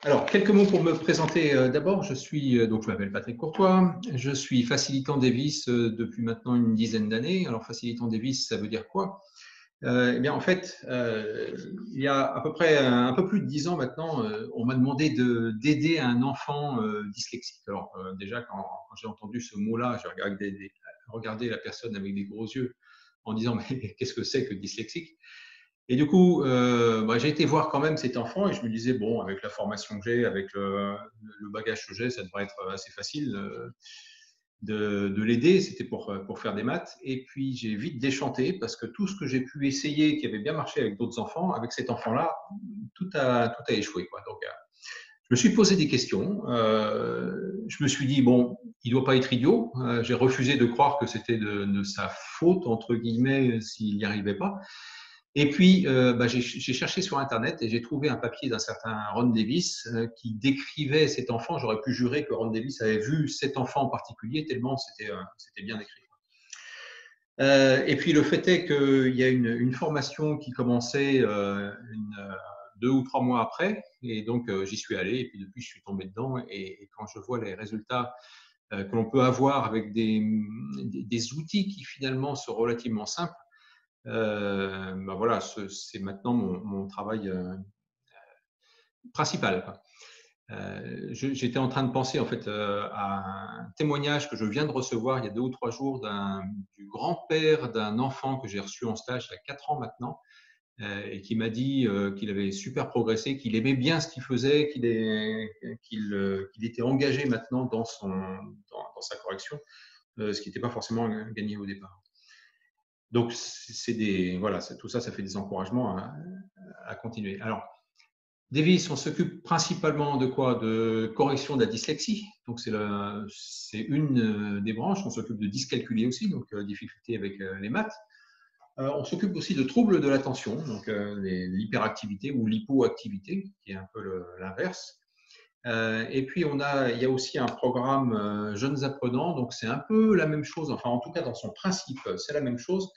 Alors, quelques mots pour me présenter. D'abord, je m'appelle Patrick Courtois. Je suis facilitant Davis depuis maintenant une dizaine d'années. Alors, facilitant Davis, ça veut dire quoi? Eh bien, en fait, il y a à peu près un peu plus de 10 ans maintenant, on m'a demandé d'aider un enfant dyslexique. Alors, déjà, quand j'ai entendu ce mot-là, j'ai regardé la personne avec des gros yeux en disant, mais qu'est-ce que c'est que dyslexique? Et du coup, j'ai été voir quand même cet enfant et je me disais, bon, avec la formation que j'ai, avec le bagage que j'ai, ça devrait être assez facile de l'aider. C'était pour faire des maths. Et puis, j'ai vite déchanté parce que tout ce que j'ai pu essayer, qui avait bien marché avec d'autres enfants, avec cet enfant-là, tout a échoué, quoi. Donc, je me suis posé des questions. Je me suis dit, bon, il ne doit pas être idiot. J'ai refusé de croire que c'était de sa faute, entre guillemets, s'il n'y arrivait pas. Et puis, j'ai cherché sur Internet et j'ai trouvé un papier d'un certain Ron Davis qui décrivait cet enfant. J'aurais pu jurer que Ron Davis avait vu cet enfant en particulier, tellement c'était bien écrit. Et puis, le fait est qu'il y a une formation qui commençait 2 ou 3 mois après. Et donc, j'y suis allé. Et puis, depuis, je suis tombé dedans. Et quand je vois les résultats que l'on peut avoir avec des outils qui finalement sont relativement simples, voilà, c'est maintenant mon travail principal, quoi. J'étais en train de penser en fait à un témoignage que je viens de recevoir il y a 2 ou 3 jours du grand-père d'un enfant que j'ai reçu en stage il y a 4 ans maintenant et qui m'a dit qu'il avait super progressé, qu'il aimait bien ce qu'il faisait, qu'il était engagé maintenant dans sa correction, ce qui n'était pas forcément gagné au départ. Donc, voilà, tout ça, ça fait des encouragements à continuer. Alors, Davis, on s'occupe principalement de quoi? De correction de la dyslexie. Donc, c'est une des branches. On s'occupe de dyscalculie aussi, donc difficulté avec les maths. On s'occupe aussi de troubles de l'attention, donc l'hyperactivité ou l'hypoactivité, qui est un peu l'inverse. Et puis, il y a aussi un programme Jeunes Apprenants, donc c'est un peu la même chose, enfin en tout cas dans son principe, c'est la même chose,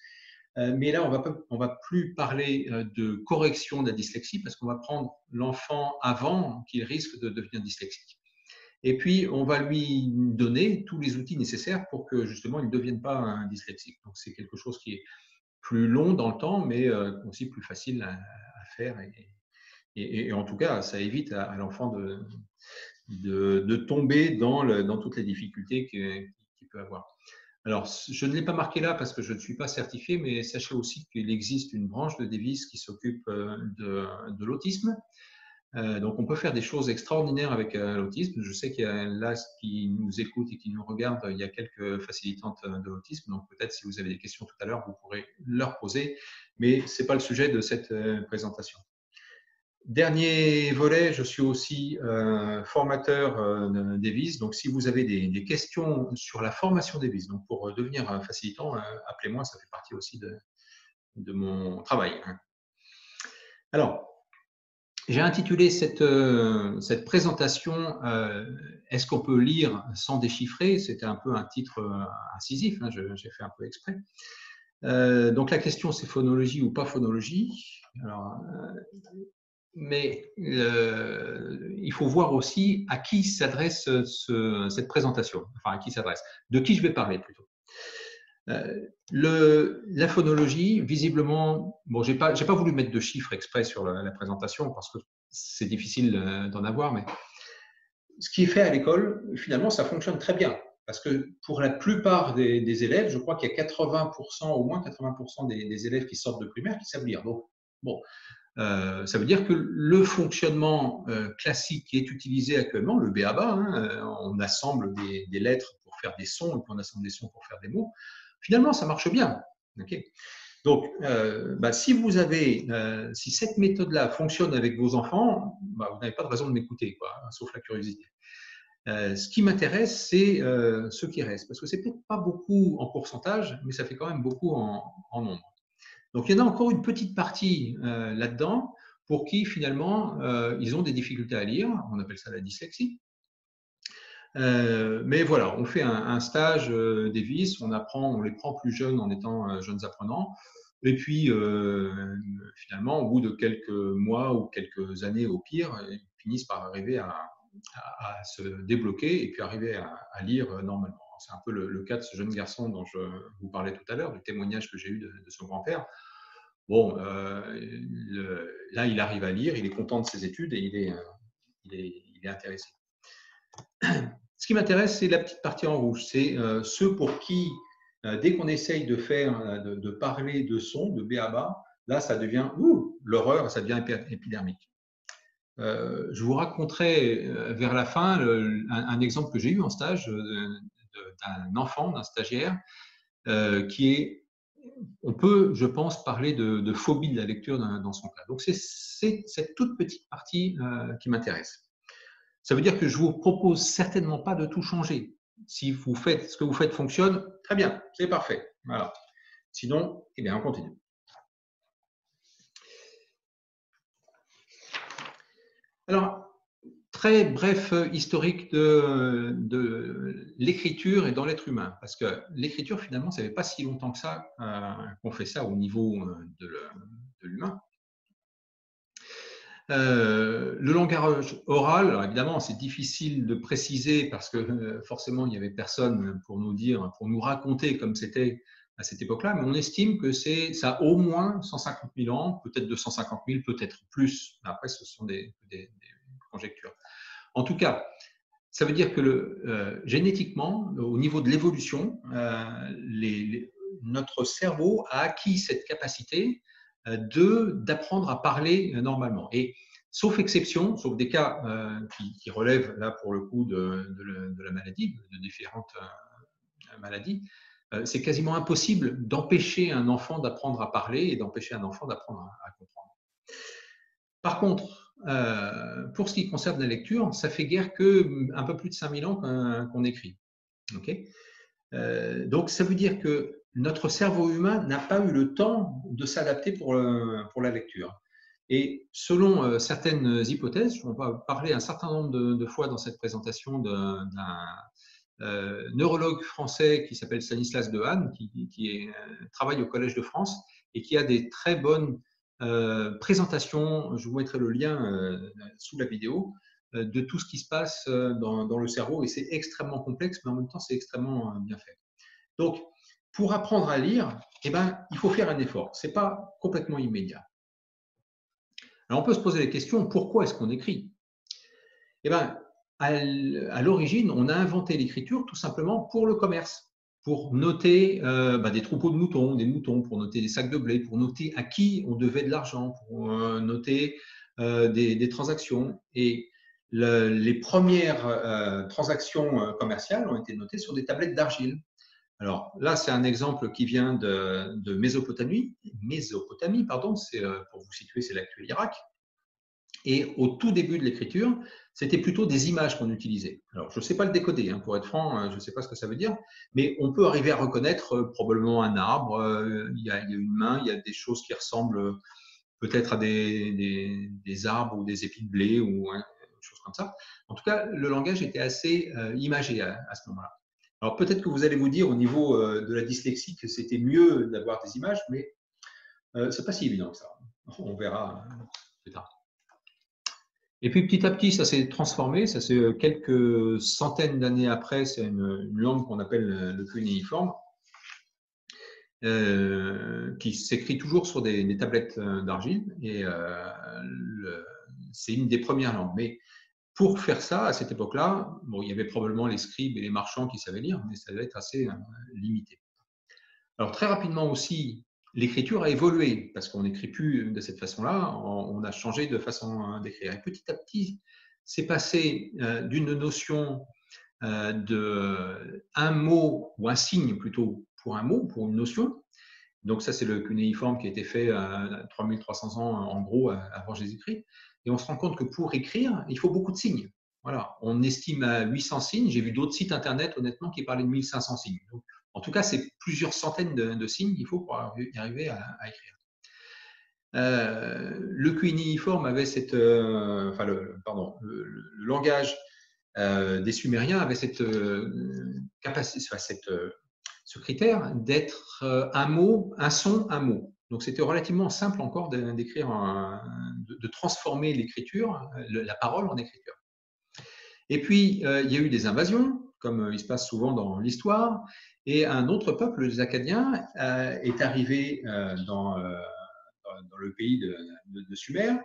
mais là, on va plus parler de correction de la dyslexie parce qu'on va prendre l'enfant avant qu'il risque de devenir dyslexique. Et puis, on va lui donner tous les outils nécessaires pour que justement il ne devienne pas un dyslexique. Donc, c'est quelque chose qui est plus long dans le temps, mais aussi plus facile à faire. Et en tout cas, ça évite à l'enfant de tomber dans toutes les difficultés qu'il peut avoir. Alors, je ne l'ai pas marqué là parce que je ne suis pas certifié, mais sachez aussi qu'il existe une branche de Davis qui s'occupe de l'autisme. Donc, on peut faire des choses extraordinaires avec l'autisme. Je sais qu'il y a là qui nous écoute et qui nous regarde, il y a quelques facilitantes de l'autisme. Donc, peut-être si vous avez des questions tout à l'heure, vous pourrez leur poser. Mais ce n'est pas le sujet de cette présentation. Dernier volet, je suis aussi formateur Davis. Donc, si vous avez des questions sur la formation Davis, donc pour devenir facilitant, appelez-moi, ça fait partie aussi de mon travail. Alors, j'ai intitulé cette présentation Est-ce qu'on peut lire sans déchiffrer? C'était un peu un titre incisif, hein, j'ai fait un peu exprès. Donc, la question, c'est phonologie ou pas phonologie? Alors, mais il faut voir aussi à qui s'adresse cette présentation, enfin à qui s'adresse, de qui je vais parler plutôt. La phonologie, visiblement, bon, j'ai pas voulu mettre de chiffres exprès sur la présentation parce que c'est difficile d'en avoir, mais ce qui est fait à l'école, finalement, ça fonctionne très bien. Parce que pour la plupart des élèves, je crois qu'il y a 80%, au moins 80% des élèves qui sortent de primaire qui savent lire. Donc, bon, ça veut dire que le fonctionnement classique qui est utilisé actuellement, le B.A.-ba, hein, on assemble des lettres pour faire des sons et puis on assemble des sons pour faire des mots, finalement, ça marche bien. Okay. Donc, si cette méthode-là fonctionne avec vos enfants, vous n'avez pas de raison de m'écouter, quoi, hein, sauf la curiosité. Ce qui m'intéresse, c'est ceux qui restent, parce que c'est peut-être pas beaucoup en pourcentage, mais ça fait quand même beaucoup en nombre. Donc, il y en a encore une petite partie là-dedans pour qui, finalement, ils ont des difficultés à lire. On appelle ça la dyslexie. Mais voilà, on fait un stage Davis, on les prend plus jeunes en étant jeunes apprenants. Et puis, finalement, au bout de quelques mois ou quelques années au pire, ils finissent par arriver à se débloquer et puis arriver à lire normalement. C'est un peu le cas de ce jeune garçon dont je vous parlais tout à l'heure, du témoignage que j'ai eu de son grand-père. Bon, là, il arrive à lire, il est content de ses études et il est intéressé. Ce qui m'intéresse, c'est la petite partie en rouge. C'est ceux pour qui, dès qu'on essaye de parler de son, de B à bas, là, ça devient l'horreur, ça devient épidermique. Je vous raconterai vers la fin un exemple que j'ai eu en stage d'un enfant, d'un stagiaire, qui est, on peut, je pense, parler de phobie de la lecture dans son cas. Donc, c'est cette toute petite partie qui m'intéresse. Ça veut dire que je vous propose certainement pas de tout changer. Si vous faites ce que vous faites fonctionne, très bien, c'est parfait. Voilà. Sinon, eh bien, on continue. Alors, très bref historique de l'écriture et dans l'être humain, parce que l'écriture, finalement, ça fait pas si longtemps que ça qu'on fait ça au niveau de l'humain. Le langage oral, alors évidemment, c'est difficile de préciser parce que forcément, il n'y avait personne pour nous dire, pour nous raconter comme c'était à cette époque-là, mais on estime que ça a au moins 150 000 ans, peut-être 250 000, peut-être plus. Après, ce sont des conjectures. En tout cas, ça veut dire que génétiquement, au niveau de l'évolution, notre cerveau a acquis cette capacité d'apprendre à parler normalement. Et sauf exception, sauf des cas qui relèvent là pour le coup de la maladie, de différentes maladies, c'est quasiment impossible d'empêcher un enfant d'apprendre à parler et d'empêcher un enfant d'apprendre à comprendre. Par contre, pour ce qui concerne la lecture, ça fait guère qu'un peu plus de 5000 ans qu'on écrit. Okay, donc, ça veut dire que notre cerveau humain n'a pas eu le temps de s'adapter pour la lecture. Et selon certaines hypothèses, on va parler un certain nombre de fois dans cette présentation d'un neurologue français qui s'appelle Stanislas Dehaene, qui travaille au Collège de France et qui a des très bonnes présentations. Je vous mettrai le lien sous la vidéo de tout ce qui se passe dans le cerveau, et c'est extrêmement complexe, mais en même temps, c'est extrêmement bien fait. Donc, pour apprendre à lire, eh ben, il faut faire un effort. Ce n'est pas complètement immédiat. Alors, on peut se poser la question, pourquoi est-ce qu'on écrit? Eh ben, à l'origine, on a inventé l'écriture tout simplement pour le commerce, pour noter des troupeaux de moutons, des moutons, pour noter des sacs de blé, pour noter à qui on devait de l'argent, pour noter des transactions. Et les premières transactions commerciales ont été notées sur des tablettes d'argile. Alors là, c'est un exemple qui vient de Mésopotamie. Mésopotamie, pardon, pour vous situer, c'est l'actuel Irak. Et au tout début de l'écriture, c'était plutôt des images qu'on utilisait. Alors, je ne sais pas le décoder, pour être franc, je ne sais pas ce que ça veut dire, mais on peut arriver à reconnaître probablement un arbre, il y a une main, il y a des choses qui ressemblent peut-être à des arbres ou des épis de blé ou des choses comme ça. En tout cas, le langage était assez imagé à ce moment-là. Alors, peut-être que vous allez vous dire au niveau de la dyslexie que c'était mieux d'avoir des images, mais ce n'est pas si évident que ça. On verra plus tard. Et puis petit à petit, ça s'est transformé. Ça c'est quelques centaines d'années après. C'est une langue qu'on appelle le cunéiforme, qui s'écrit toujours sur des tablettes d'argile. Et c'est une des premières langues. Mais pour faire ça, à cette époque-là, bon, il y avait probablement les scribes et les marchands qui savaient lire, mais ça devait être assez limité. Alors très rapidement aussi, l'écriture a évolué parce qu'on n'écrit plus de cette façon-là, on a changé de façon d'écrire. Et petit à petit, c'est passé d'une notion d'un mot ou un signe plutôt pour un mot, pour une notion. Donc ça, c'est le cunéiforme qui a été fait 3300 ans en gros avant Jésus-Christ. Et on se rend compte que pour écrire, il faut beaucoup de signes. Voilà, on estime à 800 signes. J'ai vu d'autres sites internet, honnêtement, qui parlaient de 1500 signes. Donc, en tout cas, c'est plusieurs centaines de signes qu'il faut pour y arriver à écrire. Le cunéiforme avait le langage des Sumériens avait cette capacité, ce critère d'être un mot, un son, un mot. Donc, c'était relativement simple encore d'écrire, de transformer l'écriture, la parole en écriture. Et puis, il y a eu des invasions, comme il se passe souvent dans l'histoire, et un autre peuple, les Acadiens, est arrivé dans le pays de Sumer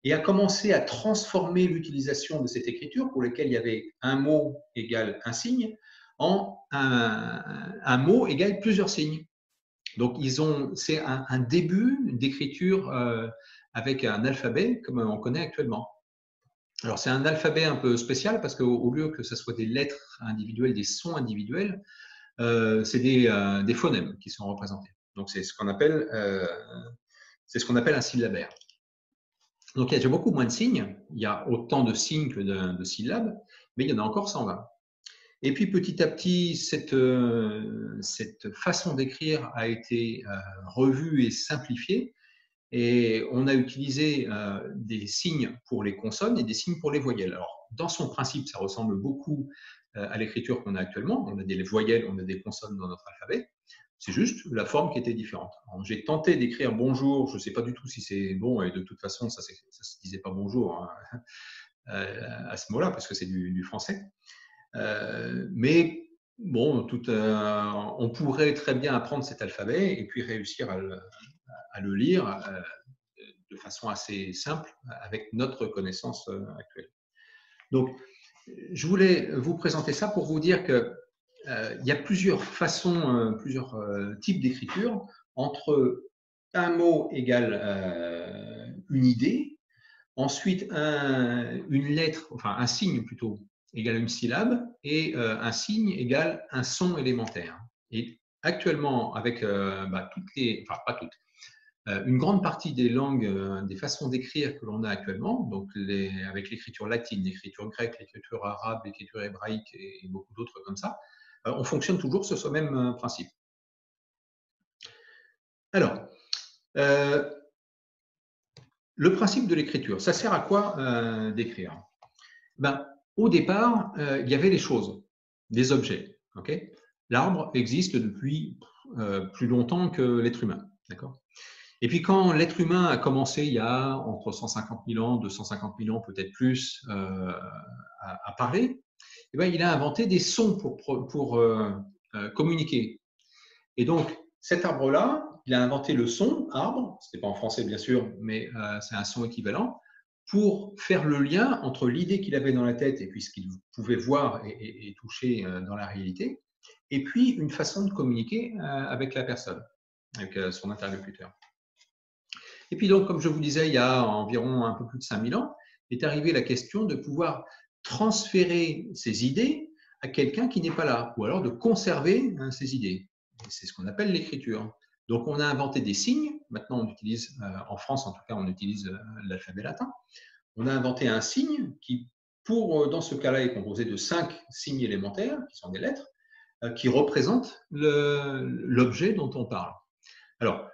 et a commencé à transformer l'utilisation de cette écriture, pour laquelle il y avait un mot égale un signe, en un mot égale plusieurs signes. Donc, c'est un début d'écriture avec un alphabet comme on connaît actuellement. Alors, c'est un alphabet un peu spécial parce qu'au lieu que ce soit des lettres individuelles, des sons individuels, c'est des phonèmes qui sont représentés. Donc, c'est ce qu'on appelle un syllabaire. Donc, il y a déjà beaucoup moins de signes. Il y a autant de signes que de syllabes, mais il y en a encore 120. Et puis, petit à petit, cette façon d'écrire a été revue et simplifiée. Et on a utilisé des signes pour les consonnes et des signes pour les voyelles. Alors, dans son principe, ça ressemble beaucoup à l'écriture qu'on a actuellement. On a des voyelles, on a des consonnes dans notre alphabet. C'est juste la forme qui était différente. J'ai tenté d'écrire bonjour, je ne sais pas du tout si c'est bon, et de toute façon, ça ne se disait pas bonjour hein, à ce mot-là, parce que c'est du français. Mais bon, on pourrait très bien apprendre cet alphabet et puis réussir à le lire de façon assez simple avec notre connaissance actuelle. Donc, je voulais vous présenter ça pour vous dire que il y a plusieurs façons, plusieurs types d'écriture. Entre un mot égale une idée, ensuite une lettre, enfin un signe plutôt, égale une syllabe, et un signe égale un son élémentaire. Et actuellement, avec toutes les, enfin pas toutes, une grande partie des langues, des façons d'écrire que l'on a actuellement, donc avec l'écriture latine, l'écriture grecque, l'écriture arabe, l'écriture hébraïque et beaucoup d'autres comme ça, on fonctionne toujours sur ce même principe. Alors, le principe de l'écriture, ça sert à quoi d'écrire? Au départ, il y avait des choses, des objets. Okay, l'arbre existe depuis plus longtemps que l'être humain. D'accord. Et puis quand l'être humain a commencé il y a entre 150 000 ans, 250 000 ans, peut-être plus, à parler, eh bien, il a inventé des sons pour communiquer. Et donc, cet arbre-là, il a inventé le son, arbre, ce n'est pas en français bien sûr, mais c'est un son équivalent, pour faire le lien entre l'idée qu'il avait dans la tête et puis ce qu'il pouvait voir et toucher dans la réalité, et puis une façon de communiquer avec la personne, avec son interlocuteur. Et puis donc, comme je vous disais, il y a environ un peu plus de 5000 ans, est arrivée la question de pouvoir transférer ces idées à quelqu'un qui n'est pas là, ou alors de conserver ces idées. C'est ce qu'on appelle l'écriture. Donc, on a inventé des signes. Maintenant, on utilise, en France en tout cas, on utilise l'alphabet latin. On a inventé un signe qui, dans ce cas-là, est composé de 5 signes élémentaires, qui sont des lettres, qui représentent l'objet dont on parle. Alors,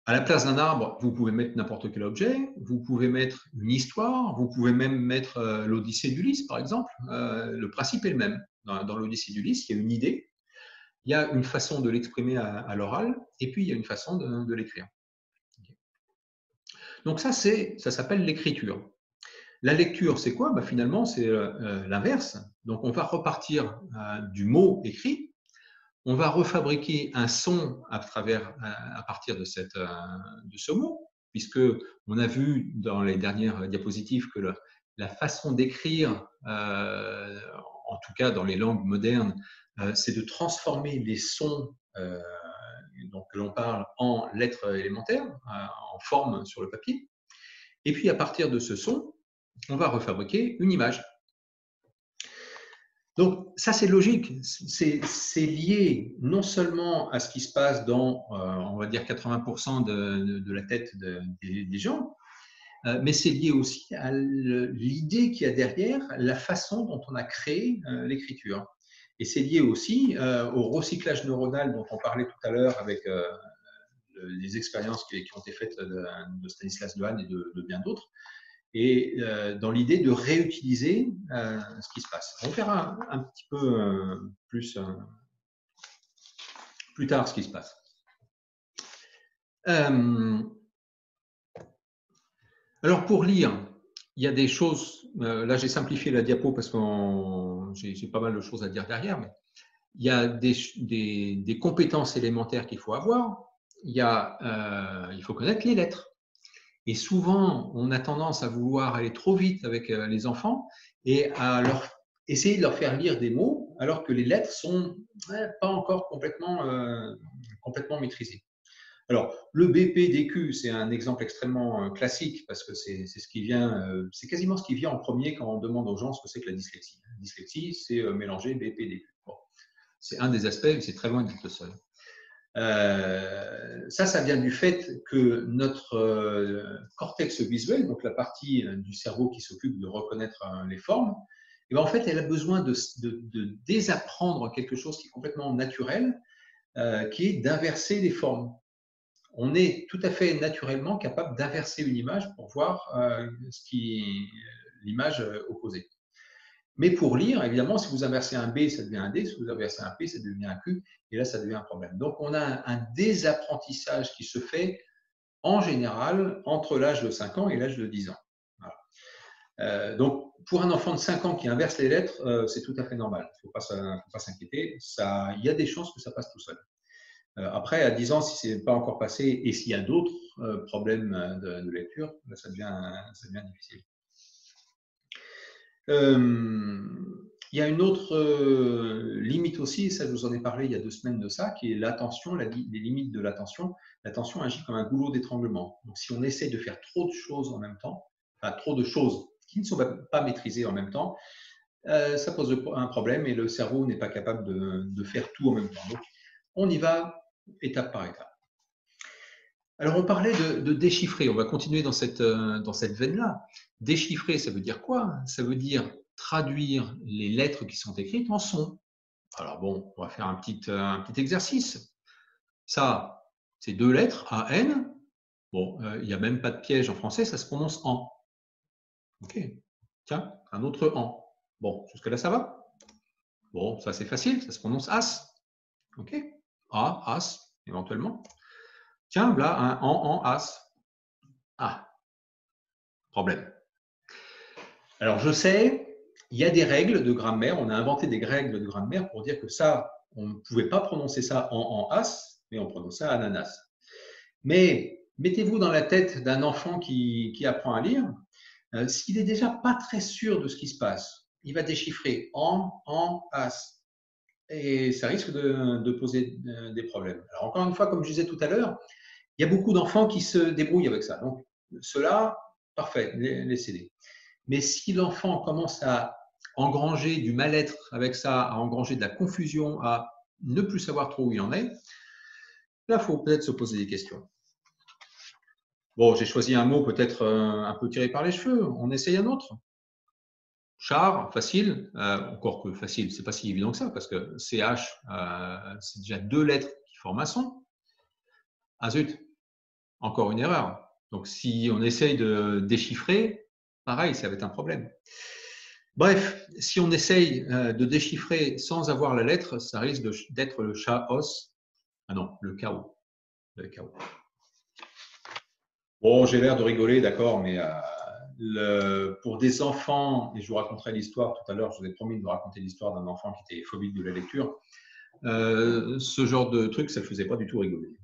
à la place d'un arbre, vous pouvez mettre n'importe quel objet, vous pouvez mettre une histoire, vous pouvez même mettre l'Odyssée d'Ulysse, par exemple. Le principe est le même. Dans l'Odyssée d'Ulysse, il y a une idée, il y a une façon de l'exprimer à l'oral, et puis il y a une façon de l'écrire. Donc ça s'appelle l'écriture. La lecture, c'est quoi? Finalement, c'est l'inverse. Donc on va repartir du mot écrit, on va refabriquer un son à partir de ce mot, puisque on a vu dans les dernières diapositives que la façon d'écrire, en tout cas dans les langues modernes, c'est de transformer les sons donc, que l'on parle en lettres élémentaires, en forme sur le papier. Et puis à partir de ce son, on va refabriquer une image. Donc, ça, c'est logique. C'est lié non seulement à ce qui se passe dans, on va dire, 80% de la tête des gens, mais c'est lié aussi à l'idée qu'il y a derrière la façon dont on a créé l'écriture. Et c'est lié aussi au recyclage neuronal dont on parlait tout à l'heure avec les expériences qui ont été faites de Stanislas Dehaene et de bien d'autres, et dans l'idée de réutiliser ce qui se passe. On verra un petit peu plus tard ce qui se passe. Euh, alors, pour lire, il y a des choses, là j'ai simplifié la diapo parce que j'ai pas mal de choses à dire derrière, mais il y a des compétences élémentaires qu'il faut avoir. Il faut connaître les lettres. Et souvent, on a tendance à vouloir aller trop vite avec les enfants et à essayer de leur faire lire des mots alors que les lettres sont pas encore complètement maîtrisées. Alors, le BPDQ, c'est un exemple extrêmement classique parce que c'est ce qui vient, c'est quasiment ce qui vient en premier quand on demande aux gens ce que c'est que la dyslexie. La dyslexie, c'est mélanger BPDQ. Bon, c'est un des aspects, mais c'est très loin d'être le seul. Ça vient du fait que notre cortex visuel, donc la partie du cerveau qui s'occupe de reconnaître les formes, et bien en fait, elle a besoin de désapprendre quelque chose qui est complètement naturel, qui est d'inverser les formes. On est tout à fait naturellement capable d'inverser une image pour voir l'image opposée. Mais pour lire, évidemment, si vous inversez un B, ça devient un D. Si vous inversez un P, ça devient un Q. Et là, ça devient un problème. Donc, on a un désapprentissage qui se fait en général entre l'âge de 5 ans et l'âge de 10 ans. Voilà. Donc, pour un enfant de 5 ans qui inverse les lettres, c'est tout à fait normal. Il ne faut pas s'inquiéter. Il y a des chances que ça passe tout seul. Après, à 10 ans, si ce n'est pas encore passé et s'il y a d'autres problèmes de lecture, là, ça devient difficile. Il y a une autre limite aussi, ça je vous en ai parlé il y a 2 semaines de ça, qui est l'attention, les limites de l'attention. L'attention agit comme un goulot d'étranglement. Donc si on essaie de faire trop de choses en même temps, enfin trop de choses qui ne sont pas maîtrisées en même temps, ça pose un problème et le cerveau n'est pas capable de faire tout en même temps. Donc on y va étape par étape. Alors, on parlait de déchiffrer. On va continuer dans cette veine-là. Déchiffrer, ça veut dire quoi? Ça veut dire traduire les lettres qui sont écrites en sons. Alors bon, on va faire un petit exercice. Ça, c'est 2 lettres, A-N. Bon, il n'y a même pas de piège en français, ça se prononce en. OK. Tiens, un autre en. Bon, jusque-là, ça va? Bon, ça c'est facile, ça se prononce as. OK. A, as, éventuellement. Tiens, là, un en, as. Ah, problème. Alors, je sais, il y a des règles de grammaire. On a inventé des règles de grammaire pour dire que ça, on ne pouvait pas prononcer ça en as, mais on prononce ça ananas. Mais mettez-vous dans la tête d'un enfant qui apprend à lire. S'il n'est déjà pas très sûr de ce qui se passe, il va déchiffrer en, as. Et ça risque de poser des problèmes. Alors, encore une fois, comme je disais tout à l'heure, il y a beaucoup d'enfants qui se débrouillent avec ça. Donc, cela, parfait, laissez-les. Mais si l'enfant commence à engranger du mal-être avec ça, à engranger de la confusion, à ne plus savoir trop où il en est, là, il faut peut-être se poser des questions. Bon, j'ai choisi un mot peut-être un peu tiré par les cheveux. On essaye un autre. Char, facile. Encore que facile, c'est pas si évident que ça, parce que CH, c'est déjà 2 lettres qui forment un son. Ah zut, encore une erreur. Donc, si on essaye de déchiffrer, pareil, ça va être un problème. Bref, si on essaye de déchiffrer sans avoir la lettre, ça risque d'être le chaos. Ah non, le chaos. Le chaos. Bon, j'ai l'air de rigoler, d'accord, mais pour des enfants, et je vous raconterai l'histoire tout à l'heure, je vous ai promis de vous raconter l'histoire d'un enfant qui était phobique de la lecture, ce genre de truc, ça ne faisait pas du tout rigoler.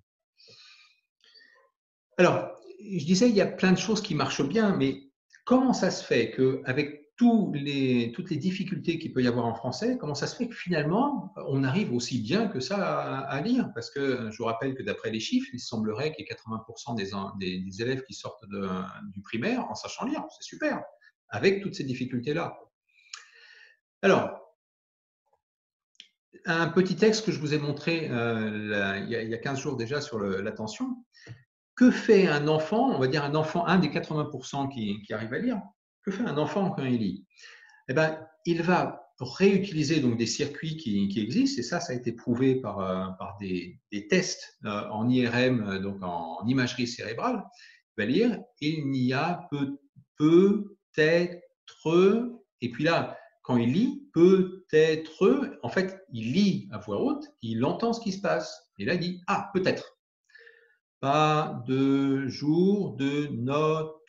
Alors, je disais, il y a plein de choses qui marchent bien, mais comment ça se fait qu'avec toutes les difficultés qu'il peut y avoir en français, comment ça se fait que finalement, on arrive aussi bien que ça à lire? Parce que je vous rappelle que d'après les chiffres, il semblerait qu'il y ait 80% des élèves qui sortent du primaire en sachant lire. C'est super, avec toutes ces difficultés-là. Alors, un petit texte que je vous ai montré il y a 15 jours déjà sur l'attention. Que fait un enfant, on va dire un des 80% qui arrive à lire, que fait un enfant quand il lit? Eh ben, il va réutiliser donc des circuits qui existent, et ça a été prouvé par des tests en IRM, donc en imagerie cérébrale. Il va lire, il n'y a peut-être, et puis là, quand il lit, peut-être, en fait, il lit à voix haute, il entend ce qui se passe, et là, il dit, ah, peut-être. pas de jour de notre.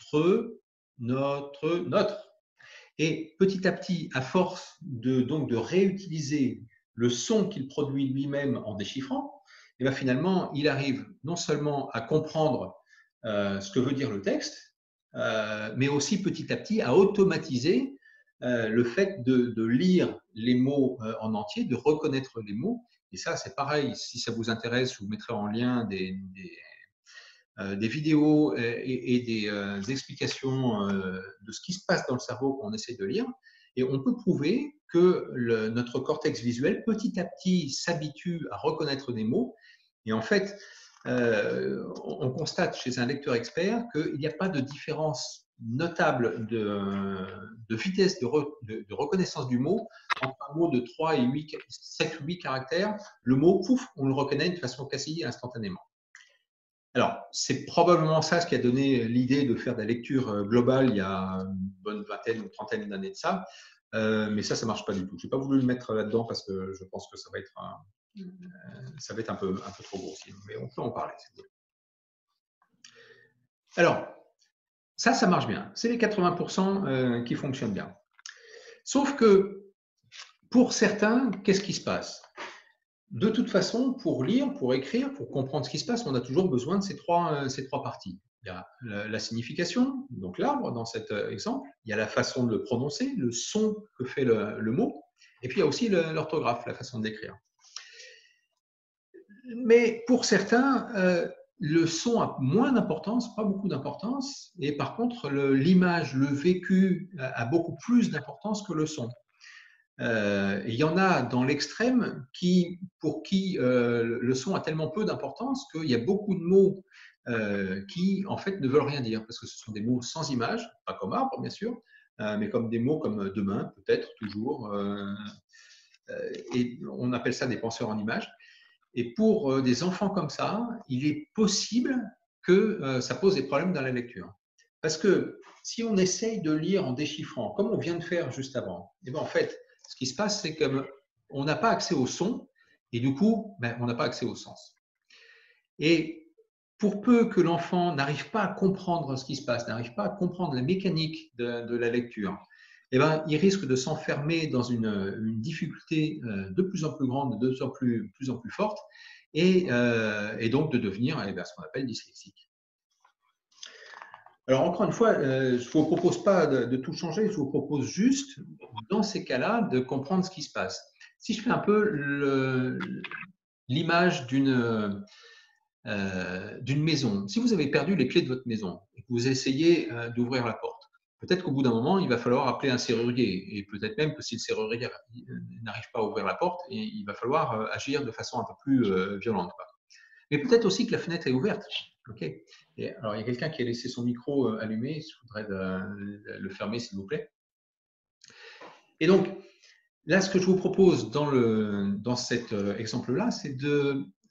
Et petit à petit, à force donc de réutiliser le son qu'il produit lui-même en déchiffrant, et bien finalement, il arrive non seulement à comprendre ce que veut dire le texte, mais aussi petit à petit à automatiser le fait de lire les mots en entier, de reconnaître les mots. Et ça, c'est pareil, si ça vous intéresse, je vous mettrai en lien des vidéos et des explications de ce qui se passe dans le cerveau quand on essaie de lire. Et on peut prouver que notre cortex visuel, petit à petit, s'habitue à reconnaître des mots. Et en fait, on constate chez un lecteur expert qu'il n'y a pas de différence notable de vitesse de reconnaissance du mot entre un mot de 3 et 8, 7 ou 8 caractères. Le mot, pouf, on le reconnaît de façon quasi instantanément. Alors, c'est probablement ça ce qui a donné l'idée de faire de la lecture globale il y a une bonne vingtaine ou trentaine d'années de ça. Mais ça ne marche pas du tout. Je n'ai pas voulu le mettre là-dedans parce que je pense que ça va être un peu trop grossier. Mais on peut en parler, si vous voulez. Alors, ça marche bien. C'est les 80% qui fonctionnent bien. Sauf que pour certains, qu'est-ce qui se passe? De toute façon, pour lire, pour écrire, pour comprendre ce qui se passe, on a toujours besoin de ces trois parties. Il y a la signification, donc l'arbre dans cet exemple, il y a la façon de le prononcer, le son que fait le mot, et puis il y a aussi l'orthographe, la façon d'écrire. Mais pour certains, le son a moins d'importance, pas beaucoup d'importance, et par contre, l'image, le vécu a beaucoup plus d'importance que le son. Il y en a dans l'extrême pour qui le son a tellement peu d'importance qu'il y a beaucoup de mots qui, en fait, ne veulent rien dire, parce que ce sont des mots sans image, pas comme arbre, bien sûr, mais comme des mots comme demain, peut-être, toujours. Et on appelle ça des penseurs en images. Et pour des enfants comme ça, il est possible que ça pose des problèmes dans la lecture. Parce que si on essaye de lire en déchiffrant, comme on vient de faire juste avant, et bien en fait, ce qui se passe, c'est qu'on n'a pas accès au son, et du coup, on n'a pas accès au sens. Et pour peu que l'enfant n'arrive pas à comprendre ce qui se passe, n'arrive pas à comprendre la mécanique de la lecture, eh ben, il risque de s'enfermer dans une difficulté de plus en plus grande, de plus en plus forte, et donc de devenir ce qu'on appelle dyslexique. Alors, encore une fois, je ne vous propose pas de tout changer, je vous propose juste, dans ces cas-là, de comprendre ce qui se passe. Si je fais un peu l'image d'une maison, si vous avez perdu les clés de votre maison et que vous essayez d'ouvrir la porte, peut-être qu'au bout d'un moment, il va falloir appeler un serrurier, et peut-être même que si le serrurier n'arrive pas à ouvrir la porte, il va falloir agir de façon un peu plus violente. Mais peut-être aussi que la fenêtre est ouverte. Okay. Et alors, il y a quelqu'un qui a laissé son micro allumé. Je voudrais le fermer, s'il vous plaît. Et donc, là, ce que je vous propose dans cet exemple-là, c'est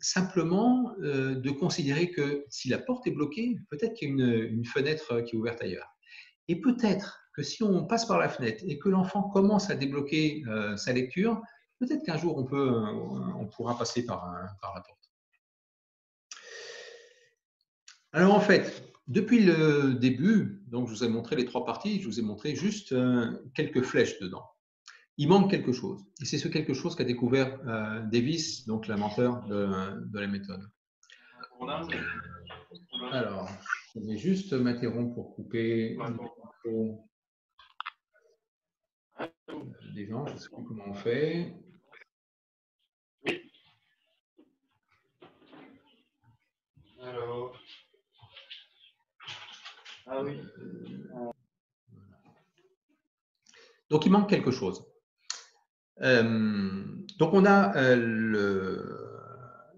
simplement de considérer que si la porte est bloquée, peut-être qu'il y a une fenêtre qui est ouverte ailleurs. Et peut-être que si on passe par la fenêtre et que l'enfant commence à débloquer sa lecture, peut-être qu'un jour, on pourra passer par la porte. Alors en fait, depuis le début, donc je vous ai montré les trois parties, je vous ai montré juste quelques flèches dedans. Il manque quelque chose. Et c'est ce quelque chose qu'a découvert Davis, donc l'inventeur de la méthode. Alors, je vais juste m'interrompre pour couper l'info des gens. Je ne sais plus comment on fait. Alors. Ah oui. Donc, il manque quelque chose. Donc, on a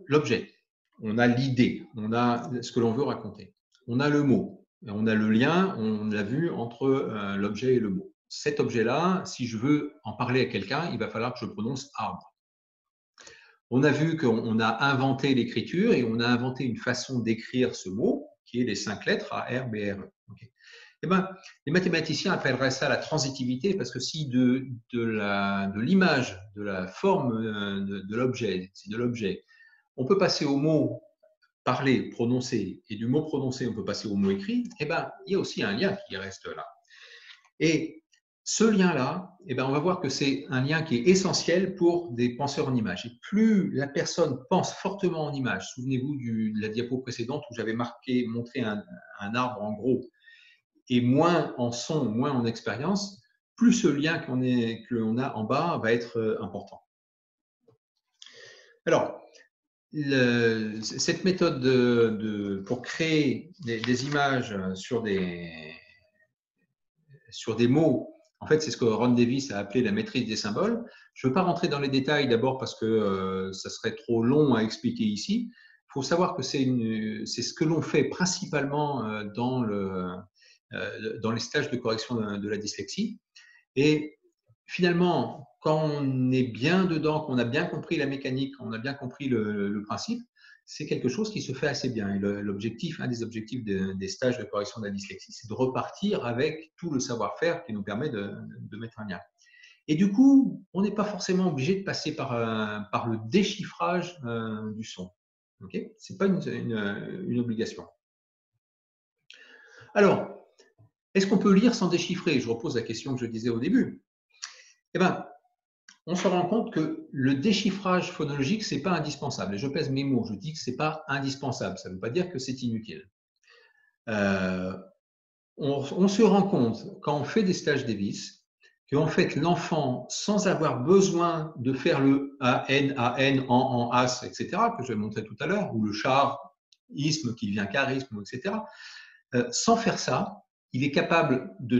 l'objet, on a l'idée, on a ce que l'on veut raconter. On a le mot, on a le lien, on l'a vu, entre l'objet et le mot. Cet objet-là, si je veux en parler à quelqu'un, il va falloir que je prononce arbre. On a vu qu'on a inventé l'écriture et on a inventé une façon d'écrire ce mot, qui est les 5 lettres A, R, B, R, E. Okay. Eh ben, les mathématiciens appelleraient ça la transitivité, parce que si de l'image, de la forme de l'objet, c'est de l'objet, on peut passer au mot parlé, prononcé, et du mot prononcé, on peut passer au mot écrit, eh ben, il y a aussi un lien qui reste là. Et ce lien-là, eh ben, on va voir que c'est un lien qui est essentiel pour des penseurs en images. Et plus la personne pense fortement en images, souvenez-vous de la diapo précédente où j'avais montré un arbre en gros, et moins en son, moins en expérience, plus ce lien qu'on a en bas va être important. Alors, cette méthode pour créer des images sur des mots, en fait, c'est ce que Ron Davis a appelé la maîtrise des symboles. Je ne veux pas rentrer dans les détails d'abord parce que ça serait trop long à expliquer ici. Il faut savoir que c'est ce que l'on fait principalement dans les stages de correction de la dyslexie. Et finalement, quand on est bien dedans, qu'on a bien compris la mécanique, qu'on a bien compris le principe, c'est quelque chose qui se fait assez bien. Et l'objectif, un des objectifs des stages de correction de la dyslexie, c'est de repartir avec tout le savoir-faire qui nous permet de mettre un lien. Et du coup, on n'est pas forcément obligé de passer par le déchiffrage du son. Okay, ce n'est pas une obligation. Alors, est-ce qu'on peut lire sans déchiffrer? Je repose la question que je disais au début. Eh bien, on se rend compte que le déchiffrage phonologique, ce n'est pas indispensable. Et je pèse mes mots, je dis que ce n'est pas indispensable. Ça ne veut pas dire que c'est inutile. On se rend compte, quand on fait des stages Davis, qu'en fait, l'enfant, sans avoir besoin de faire le AN, en, as, etc., que je vais montrer tout à l'heure, ou le char-isme qui devient charisme, etc., sans faire ça, il est capable de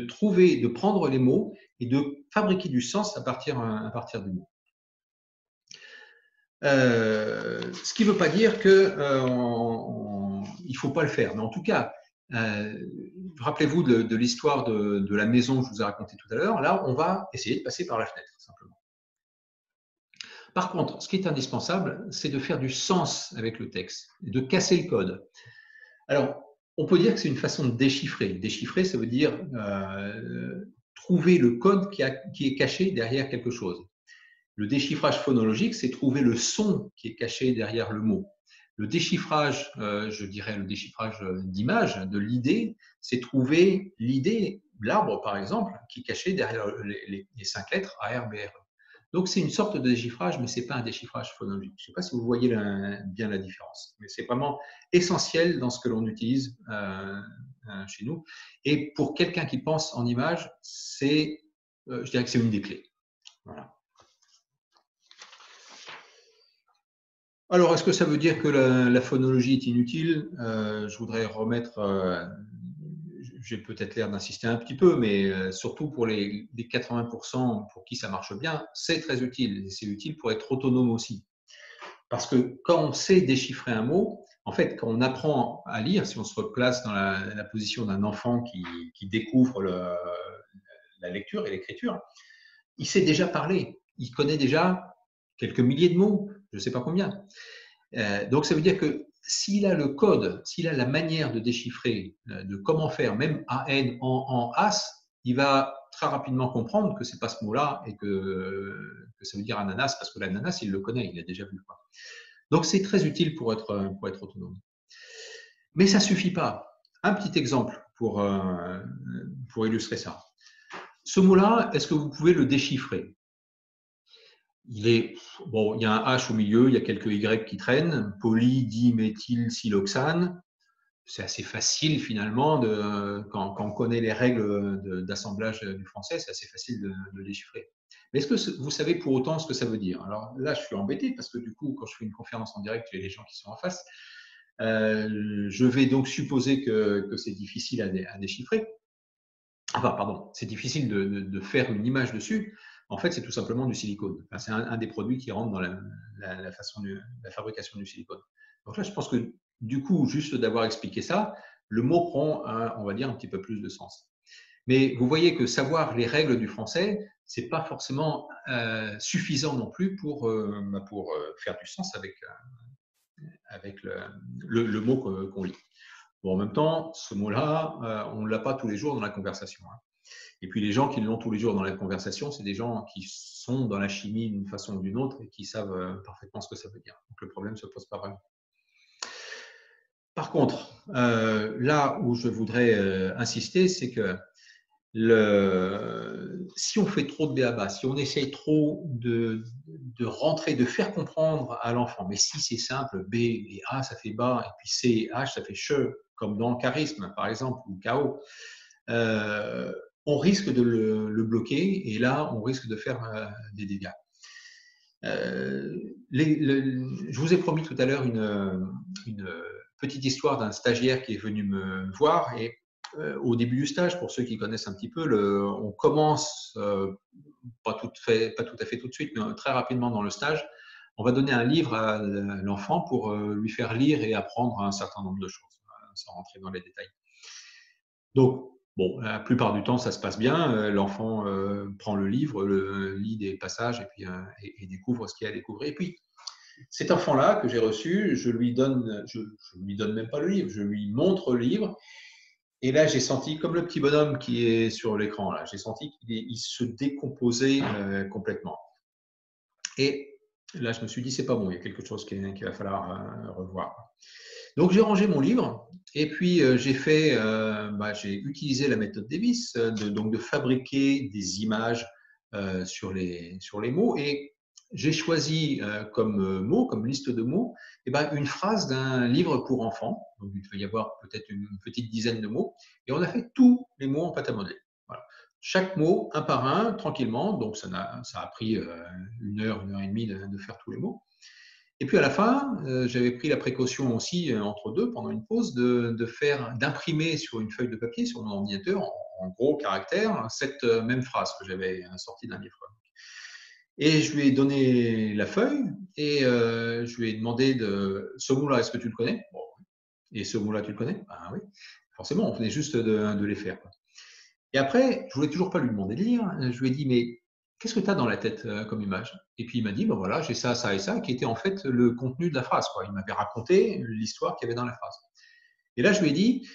prendre les mots et de fabriquer du sens à partir du mot. Ce qui ne veut pas dire qu'il ne faut pas le faire. Mais en tout cas, rappelez-vous de l'histoire de la maison que je vous ai racontée tout à l'heure. Là, on va essayer de passer par la fenêtre, simplement. Par contre, ce qui est indispensable, c'est de faire du sens avec le texte, de casser le code. Alors, on peut dire que c'est une façon de déchiffrer. Déchiffrer, ça veut dire trouver le code qui est caché derrière quelque chose. Le déchiffrage phonologique, c'est trouver le son qui est caché derrière le mot. Le déchiffrage, je dirais le déchiffrage d'image, de l'idée, c'est trouver l'idée, l'arbre par exemple, qui est caché derrière les 5 lettres ARBRE. Donc c'est une sorte de déchiffrage, mais ce n'est pas un déchiffrage phonologique. Je ne sais pas si vous voyez bien la différence, mais c'est vraiment essentiel dans ce que l'on utilise chez nous. Et pour quelqu'un qui pense en image, je dirais que c'est une des clés. Voilà. Alors, est-ce que ça veut dire que la phonologie est inutile? Je voudrais remettre, j'ai peut-être l'air d'insister un petit peu, mais surtout pour les 80% pour qui ça marche bien, c'est très utile. C'est utile pour être autonome aussi. Parce que quand on sait déchiffrer un mot, en fait, quand on apprend à lire, si on se replace dans la position d'un enfant qui découvre la lecture et l'écriture, il sait déjà parler. Il connaît déjà quelques milliers de mots, je ne sais pas combien. Donc, ça veut dire que s'il a le code, s'il a la manière de déchiffrer, de comment faire, même AN, en, as, il va très rapidement comprendre que ce n'est pas ce mot-là et que ça veut dire ananas, parce que l'ananas, il le connaît, il l'a déjà vu. Donc, c'est très utile pour être autonome. Mais ça ne suffit pas. Un petit exemple pour illustrer ça. Ce mot-là, est-ce que vous pouvez le déchiffrer? Il y a un H au milieu, il y a quelques Y qui traînent, polydiméthylsiloxane. C'est assez facile finalement, quand on connaît les règles d'assemblage du français, c'est assez facile de le déchiffrer. Mais est-ce que vous savez pour autant ce que ça veut dire? Alors là, je suis embêté parce que du coup, quand je fais une conférence en direct, il y a les gens qui sont en face. Je vais donc supposer que c'est difficile à déchiffrer. Enfin, pardon, c'est difficile de faire une image dessus. En fait, c'est tout simplement du silicone. Enfin, c'est un des produits qui rentre dans la fabrication du silicone. Donc là, je pense que du coup, juste d'avoir expliqué ça, le mot prend, on va dire, un petit peu plus de sens. Mais vous voyez que savoir les règles du français, ce n'est pas forcément suffisant non plus pour faire du sens avec le mot qu'on lit. Bon, en même temps, ce mot-là, on ne l'a pas tous les jours dans la conversation. Et puis les gens qui l'ont tous les jours dans la conversation, c'est des gens qui sont dans la chimie d'une façon ou d'une autre et qui savent parfaitement ce que ça veut dire. Donc le problème ne se pose pas vraiment. Par contre, là où je voudrais insister, c'est que si on fait trop de b.a.-ba, si on essaye trop de rentrer, de faire comprendre à l'enfant, mais si c'est simple, B et A, ça fait bas, et puis C et H, ça fait che, comme dans charisme, par exemple, ou chaos, on risque de le bloquer, et là, on risque de faire des dégâts. Je vous ai promis tout à l'heure une petite histoire d'un stagiaire qui est venu me voir, et au début du stage, pour ceux qui connaissent un petit peu, on commence, pas tout à fait tout de suite, mais très rapidement dans le stage, on va donner un livre à l'enfant pour lui faire lire et apprendre un certain nombre de choses, sans rentrer dans les détails. Donc, bon, la plupart du temps, ça se passe bien. L'enfant prend le livre, lit des passages et puis et découvre ce qu'il y a à découvrir. Et puis, cet enfant-là que j'ai reçu, je lui donne même pas le livre, je lui montre le livre. Et là, j'ai senti, comme le petit bonhomme qui est sur l'écran, là, j'ai senti qu'il se décomposait complètement. Et là, je me suis dit, c'est pas bon, il y a quelque chose qu'il va falloir revoir. Donc, j'ai rangé mon livre et puis j'ai utilisé la méthode Davis, donc de fabriquer des images sur les mots, et j'ai choisi comme liste de mots, une phrase d'un livre pour enfants. Donc, il devait y avoir peut-être une petite dizaine de mots, et on a fait tous les mots en pâte à modeler. Voilà. Chaque mot, un par un, tranquillement. Donc, ça a pris 1 heure et demie de faire tous les mots. Et puis à la fin, j'avais pris la précaution aussi, entre deux, pendant une pause, d'imprimer sur une feuille de papier, sur mon ordinateur, en gros caractères, cette même phrase que j'avais sortie d'un livre. Et je lui ai donné la feuille et je lui ai demandé ce mot-là, est-ce que tu le connais? Bon. Et ce mot-là, tu le connais? Ben oui, forcément, on venait juste de les faire. Et après, je voulais toujours pas lui demander de lire. Je lui ai dit, mais qu'est-ce que tu as dans la tête comme image? Et puis il m'a dit, ben voilà, j'ai ça, ça et ça, qui était en fait le contenu de la phrase, quoi. Il m'avait raconté l'histoire qu'il y avait dans la phrase. Et là, je lui ai dit,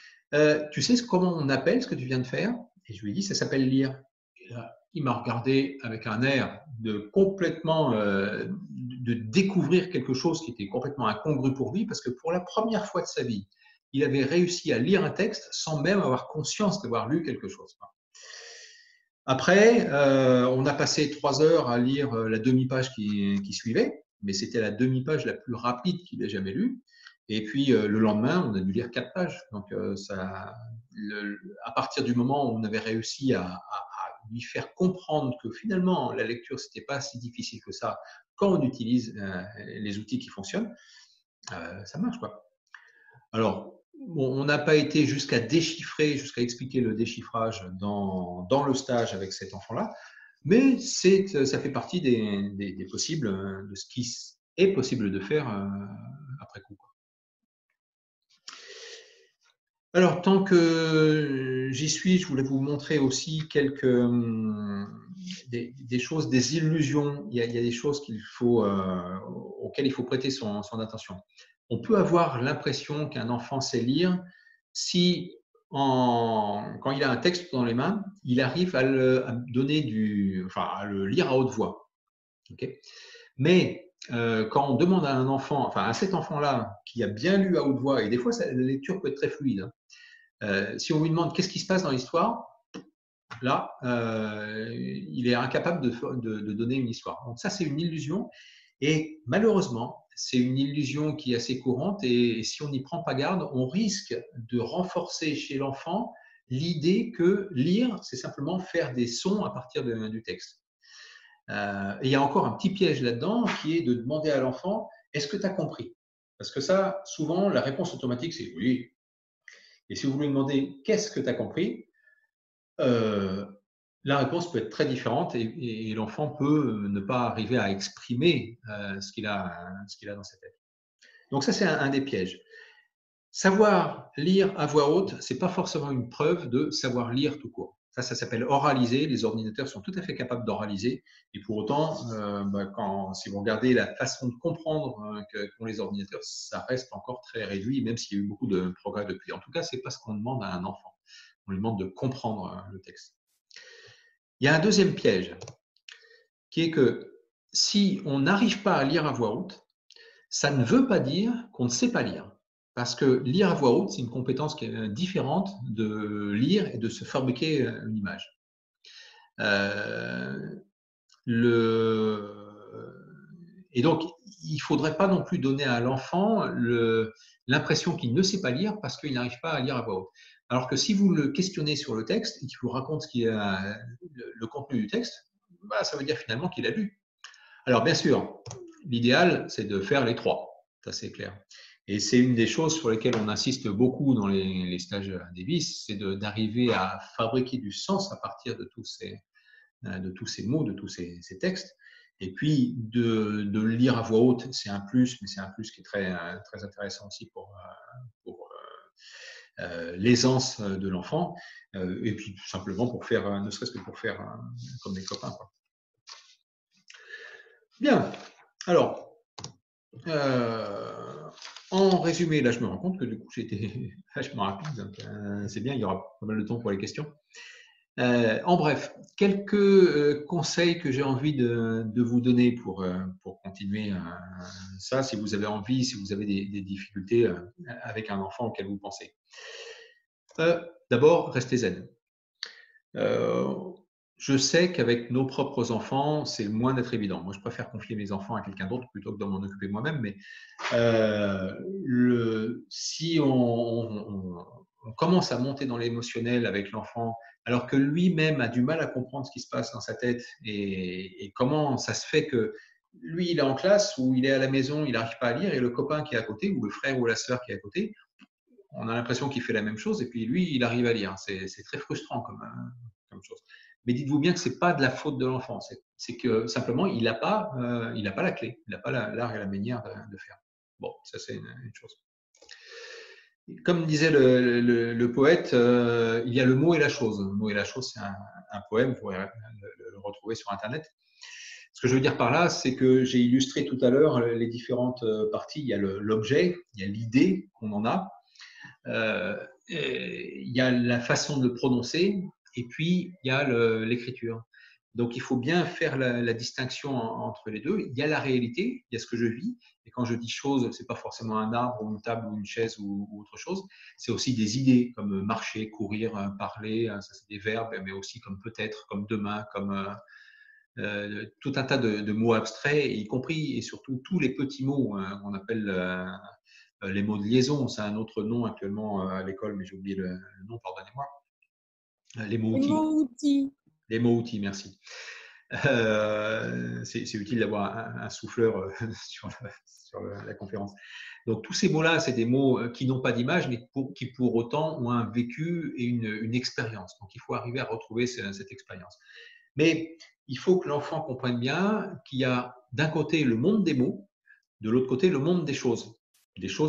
tu sais comment on appelle ce que tu viens de faire? Et je lui ai dit, ça s'appelle lire. Et là, il m'a regardé avec un air de complètement de découvrir quelque chose qui était complètement incongru pour lui, parce que pour la première fois de sa vie, il avait réussi à lire un texte sans même avoir conscience d'avoir lu quelque chose. Après, on a passé 3 heures à lire la demi-page qui suivait, mais c'était la demi-page la plus rapide qu'il ait jamais lue. Et puis le lendemain, on a dû lire 4 pages. Donc à partir du moment où on avait réussi à lui faire comprendre que finalement la lecture c'était pas si difficile que ça quand on utilise les outils qui fonctionnent, ça marche quoi. Alors, bon, on n'a pas été jusqu'à déchiffrer, jusqu'à expliquer le déchiffrage dans le stage avec cet enfant-là, mais ça fait partie des possibles, de ce qui est possible de faire après coup. Alors, tant que j'y suis, je voulais vous montrer aussi des choses, des illusions. Il y a des choses auxquelles il faut prêter son attention. On peut avoir l'impression qu'un enfant sait lire si, quand il a un texte dans les mains, il arrive à à le lire à haute voix. Okay. Mais quand on demande à un enfant, enfin à cet enfant-là, qui a bien lu à haute voix, et des fois la lecture peut être très fluide, si on lui demande qu'est-ce qui se passe dans l'histoire, là, il est incapable de donner une histoire. Donc ça, c'est une illusion. Et malheureusement, c'est une illusion qui est assez courante. Et si on n'y prend pas garde, on risque de renforcer chez l'enfant l'idée que lire, c'est simplement faire des sons à partir du texte. Et il y a encore un petit piège là-dedans qui est de demander à l'enfant, est-ce que tu as compris? Parce que ça, souvent, la réponse automatique, c'est oui. Et si vous lui demandez qu'est-ce que tu as compris, la réponse peut être très différente et l'enfant peut ne pas arriver à exprimer ce qu'il a dans sa tête. Donc ça, c'est un des pièges. Savoir lire à voix haute, ce n'est pas forcément une preuve de savoir lire tout court. Ça s'appelle oraliser. Les ordinateurs sont tout à fait capables d'oraliser. Et pour autant, si vous regardez la façon de comprendre qu'ont les ordinateurs, ça reste encore très réduit, même s'il y a eu beaucoup de progrès depuis. En tout cas, ce n'est pas ce qu'on demande à un enfant. On lui demande de comprendre le texte. Il y a un deuxième piège, qui est que si on n'arrive pas à lire à voix haute, ça ne veut pas dire qu'on ne sait pas lire. Parce que lire à voix haute, c'est une compétence qui est différente de lire et de se fabriquer une image. Et donc, il ne faudrait pas non plus donner à l'enfant l'impression qu'il ne sait pas lire parce qu'il n'arrive pas à lire à voix haute. Alors que si vous le questionnez sur le texte et qu'il vous raconte ce qui est le contenu du texte, bah, ça veut dire finalement qu'il a lu. Alors, bien sûr, l'idéal, c'est de faire les trois. Ça, c'est clair. Et c'est une des choses sur lesquelles on insiste beaucoup dans les stages Davis, c'est d'arriver à fabriquer du sens à partir de tous ces mots, de tous ces textes. Et puis, de le lire à voix haute, c'est un plus, mais c'est un plus qui est très, très intéressant aussi pour l'aisance de l'enfant. Et puis, tout simplement pour faire, ne serait-ce que pour faire comme des copains, quoi. Bien. Alors, en résumé, là, je me rends compte que du coup, j'ai été vachement rapide. Donc, c'est bien, il y aura pas mal de temps pour les questions. En bref, quelques conseils que j'ai envie de vous donner pour continuer ça, si vous avez envie, si vous avez des difficultés avec un enfant auquel vous pensez. D'abord, restez zen. Je sais qu'avec nos propres enfants, c'est loin d'être évident. Moi, je préfère confier mes enfants à quelqu'un d'autre plutôt que de m'en occuper moi-même. Mais si on commence à monter dans l'émotionnel avec l'enfant, alors que lui-même a du mal à comprendre ce qui se passe dans sa tête et comment ça se fait que lui, il est en classe ou il est à la maison, il n'arrive pas à lire et le copain qui est à côté ou le frère ou la sœur qui est à côté, on a l'impression qu'il fait la même chose et puis lui, il arrive à lire. C'est très frustrant comme chose. Mais dites-vous bien que ce n'est pas de la faute de l'enfant, c'est que simplement, il n'a pas la clé, il n'a pas l'art et la manière de faire. Bon, ça c'est une chose. Comme disait le poète, il y a le mot et la chose. Le mot et la chose, c'est un poème, vous pourrez le retrouver sur Internet. Ce que je veux dire par là, c'est que j'ai illustré tout à l'heure les différentes parties. Il y a l'objet, il y a l'idée qu'on en a, il y a la façon de le prononcer, et puis il y a l'écriture. Donc il faut bien faire la distinction entre les deux. Il y a la réalité, il y a ce que je vis, et quand je dis chose, c'est pas forcément un arbre ou une table ou une chaise ou autre chose. C'est aussi des idées comme marcher, courir, parler, ça c'est des verbes, mais aussi comme peut-être, comme demain, comme tout un tas de mots abstraits, y compris et surtout tous les petits mots qu'on appelle les mots de liaison. C'est un autre nom actuellement à l'école, mais j'ai oublié le nom, pardonnez-moi. Les mots outils. Les mots outils. Les mots outils, merci. C'est utile d'avoir un souffleur sur la conférence. Donc tous ces mots-là, c'est des mots qui n'ont pas d'image, mais qui pour autant ont un vécu et une expérience. Donc il faut arriver à retrouver cette expérience. Mais il faut que l'enfant comprenne bien qu'il y a d'un côté le monde des mots, de l'autre côté le monde des choses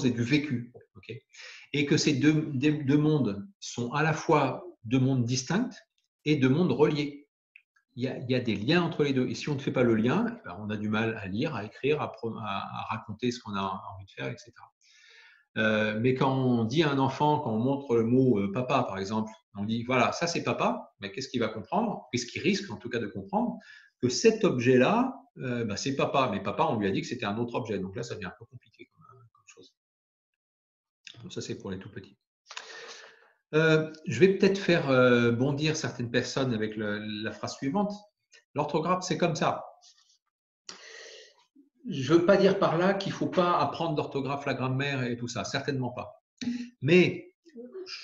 et du vécu. Okay, et que ces deux mondes sont à la fois deux mondes distincts et deux mondes reliés. Il y a des liens entre les deux. Et si on ne fait pas le lien, ben on a du mal à lire, à écrire, à raconter ce qu'on a envie de faire, etc. Mais quand on dit à un enfant, quand on montre le mot papa, par exemple, on dit voilà, ça c'est papa, mais qu'est-ce qu'il va comprendre? Qu'est-ce qu'il risque en tout cas de comprendre? Que cet objet-là, ben, c'est papa, mais papa, on lui a dit que c'était un autre objet. Donc là, ça devient un peu compliqué comme chose. Donc ça, c'est pour les tout petits. Je vais peut-être faire bondir certaines personnes avec la phrase suivante. L'orthographe, c'est comme ça. Je ne veux pas dire par là qu'il ne faut pas apprendre l'orthographe, la grammaire et tout ça, certainement pas. Mais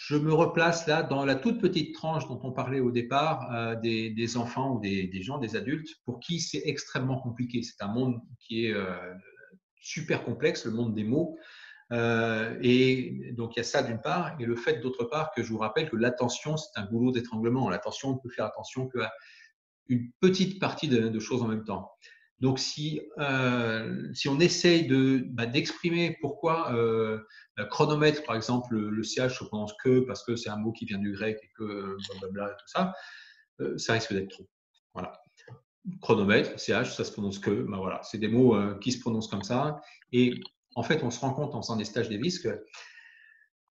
je me replace là dans la toute petite tranche dont on parlait au départ des enfants ou des gens, des adultes, pour qui c'est extrêmement compliqué. C'est un monde qui est super complexe, le monde des mots. Et donc il y a ça d'une part, et le fait d'autre part que je vous rappelle que l'attention, c'est un goulot d'étranglement. L'attention, on ne peut faire attention qu'à une petite partie de choses en même temps. Donc, si on essaye d'exprimer pourquoi chronomètre, par exemple, le CH se prononce que parce que c'est un mot qui vient du grec et que blablabla et tout ça, ça risque d'être trop. Voilà. Chronomètre, CH, ça se prononce que. Ben voilà, c'est des mots qui se prononcent comme ça. Et en fait, on se rend compte en faisant des stages Davis que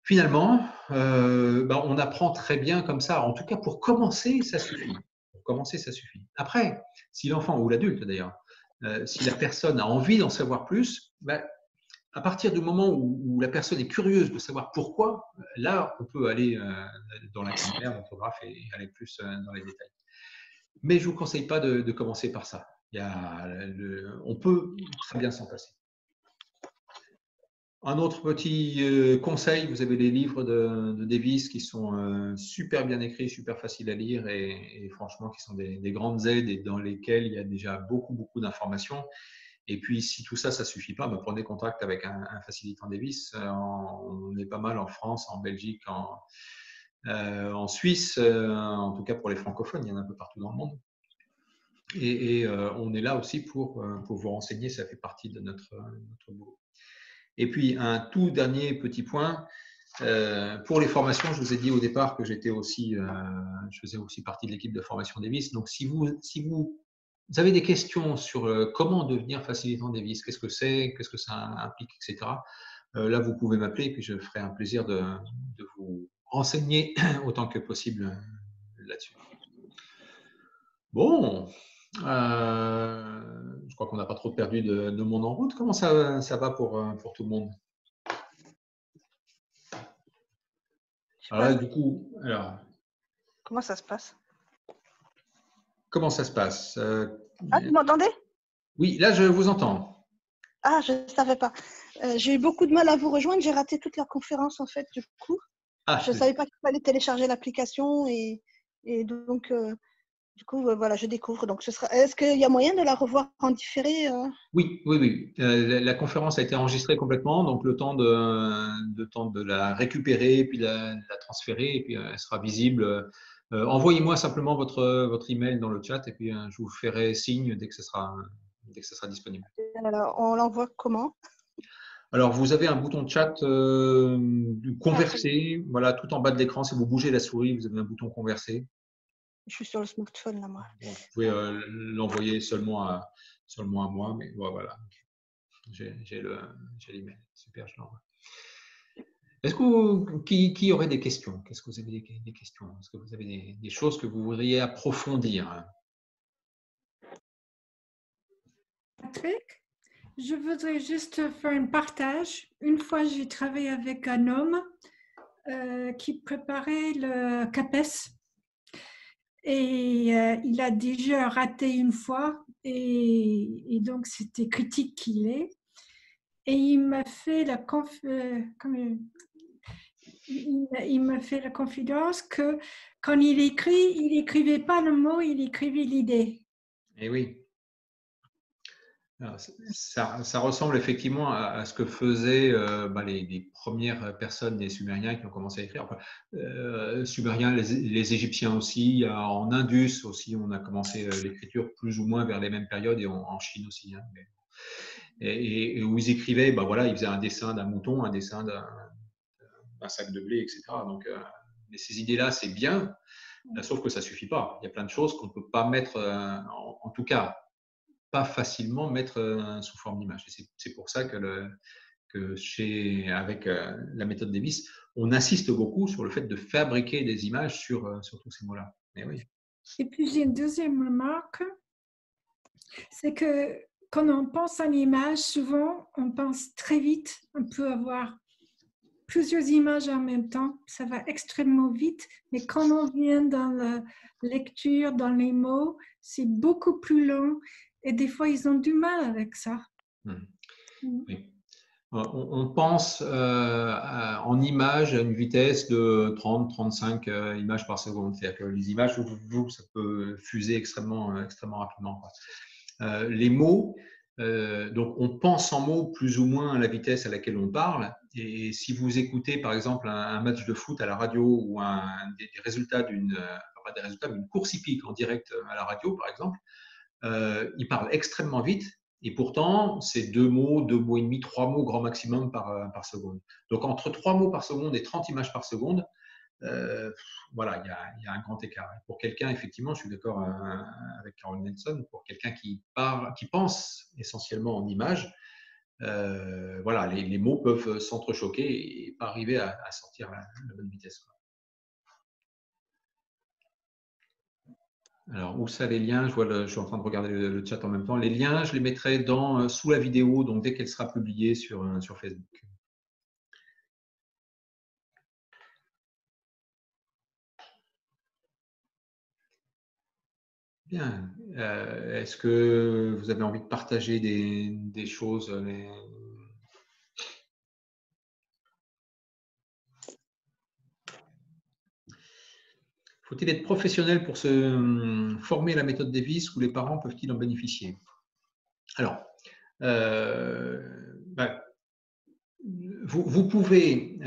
finalement, on apprend très bien comme ça. En tout cas, pour commencer, ça suffit. Pour commencer, ça suffit. Après, si l'enfant ou l'adulte d'ailleurs, si la personne a envie d'en savoir plus, à partir du moment où la personne est curieuse de savoir pourquoi, là, on peut aller dans la grammaire, l'orthographe et aller plus dans les détails. Mais je ne vous conseille pas de commencer par ça. On peut très bien s'en passer. Un autre petit conseil, vous avez les livres de Davis qui sont super bien écrits, super faciles à lire et franchement qui sont des grandes aides et dans lesquels il y a déjà beaucoup d'informations. Et puis, si tout ça, ça ne suffit pas, prenez contact avec un facilitant Davis. On est pas mal en France, en Belgique, en Suisse, en tout cas pour les francophones, il y en a un peu partout dans le monde. Et on est là aussi pour vous renseigner, ça fait partie de notre boulot. Et puis, un tout dernier petit point, pour les formations, je vous ai dit au départ que je faisais aussi partie de l'équipe de formation Davis. Donc, si vous avez des questions sur comment devenir facilitant Davis, qu'est-ce que c'est, qu'est-ce que ça implique, etc., là, vous pouvez m'appeler et puis je ferai un plaisir de vous renseigner autant que possible là-dessus. Bon, je crois qu'on n'a pas trop perdu de monde en route. Comment ça va pour tout le monde? Alors là, du coup, comment ça se passe? Comment ça se passe? Vous m'entendez? Oui, là, je vous entends. Ah, je ne savais pas. J'ai eu beaucoup de mal à vous rejoindre. J'ai raté toute la conférence, en fait, du coup. Je ne savais pas qu'il fallait télécharger l'application et donc, du coup, voilà, je découvre. Donc, est-ce qu'il y a moyen de la revoir en différé? Oui. La conférence a été enregistrée complètement, donc le temps de la récupérer, puis de la transférer, et puis elle sera visible. Envoyez-moi simplement votre email dans le chat, et puis je vous ferai signe dès que ce sera disponible. On l'envoie comment? Alors, vous avez un bouton de chat converser, voilà, tout en bas de l'écran. Si vous bougez la souris, vous avez un bouton converser. Je suis sur le smartphone, là, moi. Bon, vous pouvez l'envoyer seulement à moi, mais voilà. J'ai l'email. Super, je l'envoie. Est-ce que qui aurait des questions? Qu'est-ce que vous avez des questions? Est-ce que vous avez des choses que vous voudriez approfondir? Patrick, je voudrais juste faire un partage. Une fois, j'ai travaillé avec un homme qui préparait le CAPES et il a déjà raté une fois et donc c'était critique qu'il est. Et il m'a fait la confidence que quand il écrit, il n'écrivait pas le mot, il écrivait l'idée. Eh oui. Alors, ça ressemble effectivement à ce que faisaient les premières personnes des Sumériens qui ont commencé à écrire. Enfin, Sumériens, les Égyptiens aussi. En Indus aussi, on a commencé l'écriture plus ou moins vers les mêmes périodes et en Chine aussi. Hein, et où ils écrivaient, voilà, ils faisaient un dessin d'un mouton, un dessin d'un sac de blé, etc. Donc, mais ces idées-là, c'est bien, sauf que ça suffit pas. Il y a plein de choses qu'on ne peut pas mettre, en tout cas, pas facilement mettre sous forme d'image. C'est pour ça avec la méthode Davis, on insiste beaucoup sur le fait de fabriquer des images sur tous ces mots-là. Mais oui. Et puis j'ai une deuxième remarque, c'est que quand on pense à l'image, souvent on pense très vite, on peut avoir plusieurs images en même temps, ça va extrêmement vite, mais quand on vient dans la lecture, dans les mots, c'est beaucoup plus long et des fois ils ont du mal avec ça. Oui. On pense en images à une vitesse de 30-35 images par seconde. C'est-à-dire que les images, ça peut fuser extrêmement rapidement. Les mots, donc on pense en mots plus ou moins à la vitesse à laquelle on parle. Et si vous écoutez par exemple un match de foot à la radio ou des résultats d'une course hippique en direct à la radio par exemple, il parle extrêmement vite. Et pourtant, c'est 2 mots et demi, 3 mots grand maximum par seconde. Donc, entre 3 mots par seconde et 30 images par seconde, voilà, il y a un grand écart. Et pour quelqu'un, effectivement, je suis d'accord avec Carol Nelson, pour quelqu'un qui pense essentiellement en images, voilà, les mots peuvent s'entrechoquer et pas arriver à sortir la bonne vitesse. Alors, où ça les liens? Je suis en train de regarder le chat en même temps. Les liens, je les mettrai sous la vidéo, donc dès qu'elle sera publiée sur Facebook. Bien. Est-ce que vous avez envie de partager des choses Faut-il être professionnel pour se former à la méthode Davis ou les parents peuvent-ils en bénéficier? Alors, vous pouvez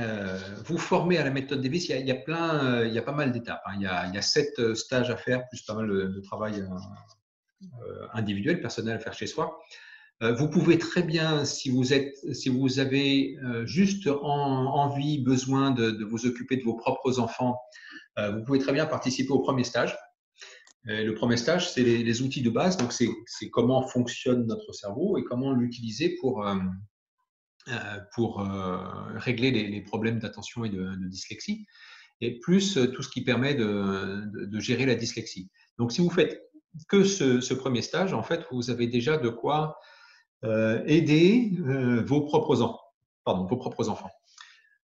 vous former à la méthode Davis. Il y a pas mal d'étapes. Il y a 7 stages à faire, plus pas mal de travail individuel, personnel à faire chez soi. Vous pouvez très bien, si vous avez juste envie, besoin de vous occuper de vos propres enfants, vous pouvez très bien participer au premier stage. Le premier stage, c'est les outils de base. Donc, c'est comment fonctionne notre cerveau et comment l'utiliser pour régler les problèmes d'attention et de dyslexie, et plus tout ce qui permet de gérer la dyslexie. Donc, si vous faites que ce premier stage, en fait, vous avez déjà de quoi aider vos propres enfants.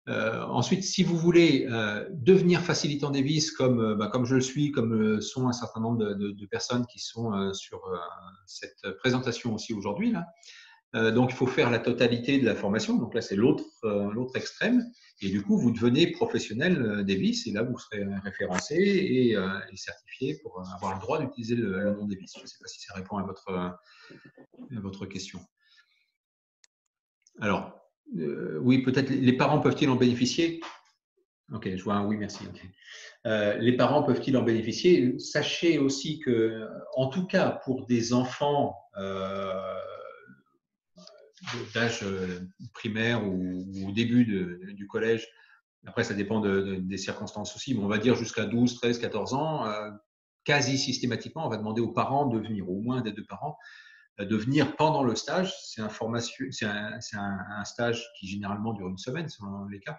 Ensuite, si vous voulez devenir facilitant Davis, comme je le suis, comme sont un certain nombre de personnes qui sont sur cette présentation aussi aujourd'hui, donc il faut faire la totalité de la formation. Donc là, c'est l'autre extrême. Et du coup, vous devenez professionnel Davis, et là, vous serez référencé et certifié pour avoir le droit d'utiliser le nom Davis. Je ne sais pas si ça répond à votre question. Alors, oui, peut-être les parents peuvent-ils en bénéficier? Ok, je vois un oui, merci. Okay. Les parents peuvent-ils en bénéficier? Sachez aussi que, en tout cas, pour des enfants d'âge primaire ou au début du collège, après ça dépend des circonstances aussi, mais on va dire jusqu'à 12, 13, 14 ans, quasi systématiquement, on va demander aux parents de venir, au moins des 2 parents, de venir pendant le stage. C'est un stage qui généralement dure une semaine selon les cas.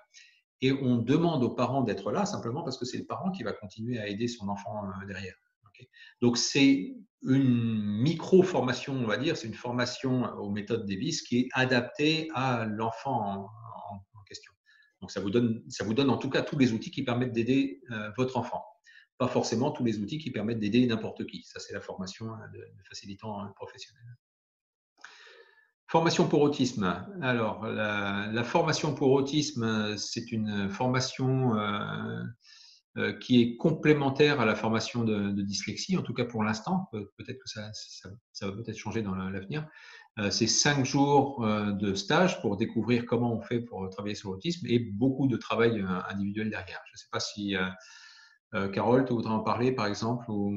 Et on demande aux parents d'être là simplement parce que c'est le parent qui va continuer à aider son enfant derrière. Okay. Donc, c'est une micro-formation, on va dire, c'est une formation aux méthodes Davis qui est adaptée à l'enfant en question. Donc, ça vous donne en tout cas tous les outils qui permettent d'aider votre enfant. Pas forcément tous les outils qui permettent d'aider n'importe qui. Ça, c'est la formation de facilitant professionnel. Formation pour autisme. Alors, la formation pour autisme, c'est une formation qui est complémentaire à la formation de dyslexie, en tout cas pour l'instant. Peut-être que ça va peut-être changer dans l'avenir. C'est 5 jours de stage pour découvrir comment on fait pour travailler sur l'autisme et beaucoup de travail individuel derrière. Je ne sais pas si Carole, tu voudrais en parler, par exemple, ou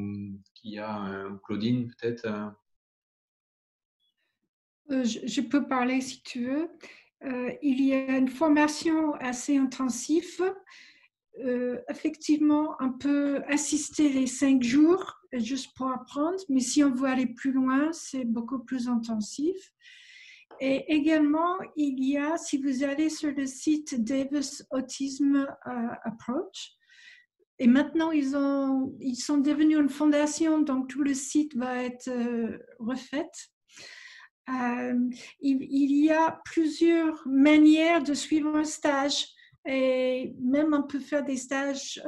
Claudine, peut-être Je peux parler si tu veux. Il y a une formation assez intensive. Effectivement, on peut assister les 5 jours juste pour apprendre, mais si on veut aller plus loin, c'est beaucoup plus intensif. Et également, il y a, si vous allez sur le site Davis Autism Approach, et maintenant ils sont devenus une fondation, donc tout le site va être refait. Il y a plusieurs manières de suivre un stage et même on peut faire des stages